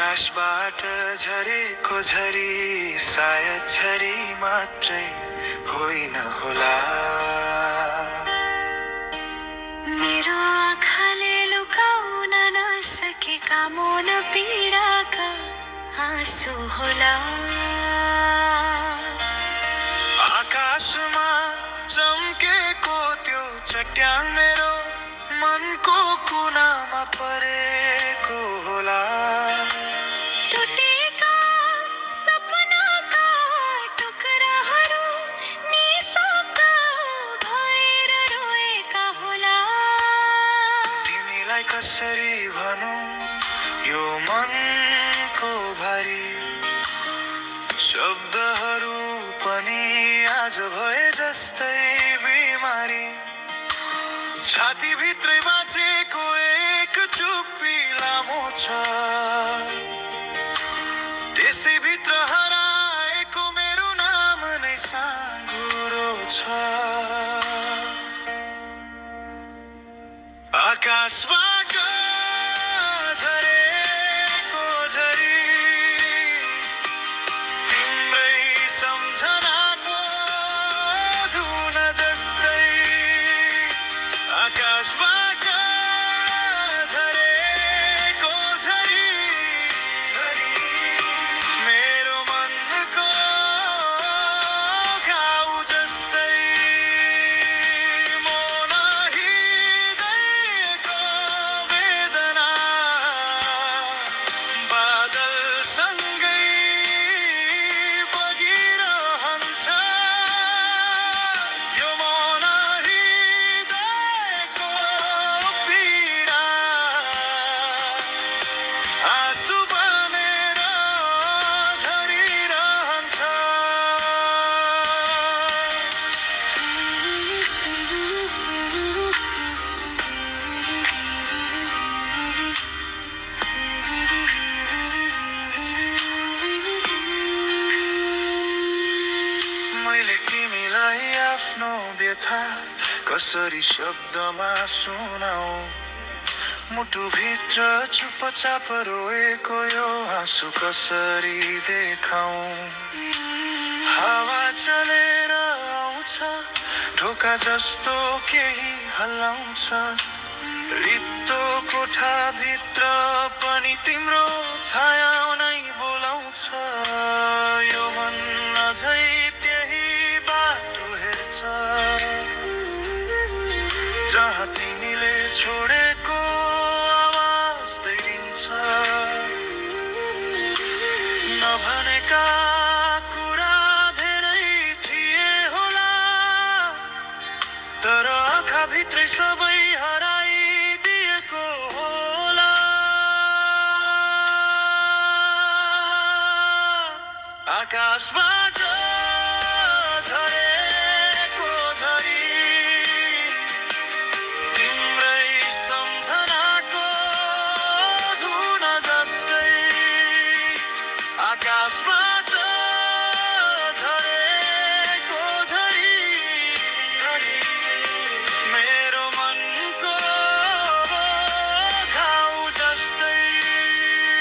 आकाशबाट झरेको झरी सायद झरी मात्रै होइन होला। मेरो आँखाले लुकाउन नसकेका मौन पीडाका आँसु होला। आकाशमा चम्केको त्यो चट्यान मेरो मनको कुनामा परेको होला। टुटेका सपनाका टुक्राहरू निशब्द भएर रोएका होला। तिमीलाई कसरी भनौँ यो मनको भारी, शब्दहरू पनि आज भए जस्तै बिमारी। छातीभित्रै बाँचेको एक चुप्पी लामो छ, त्यसैभित्र हराएको मेरो नाम नै साँघुरो छ। आकाशबाट झरेको झरी तिम्रै सम्झनाको धुन जस्तै। आकाशबाट झरेको झरी मेरो मनको घाउ जस्तै। मौन हृदयको वेदना बादलसँगै बगिरहन्छ। यो मौन हृदयको पीडा आँसु बनेर झरिरहन्छ। मैले तिमीलाई आफ्नो व्यथा कसरी शब्दमा सुनाऊ, मुटुभित्र चुपचाप रोएको यो आँसु कसरी देखाऊ। हावा चलेर आउँछ ढोका जस्तो केही हल्लाउँछ, रित्तो कोठाभित्र पनि तिम्रो छाया नै बोलाउँछ। यो मन अझै त्यही बाटो हेर्छ जहाँ तिमीले छोडेको आवाज तैरिन्छ। नभनेका कुरा धेरै थिए होला, तर आँखाभित्रै सबै हराइदिएको होला। आकाशमा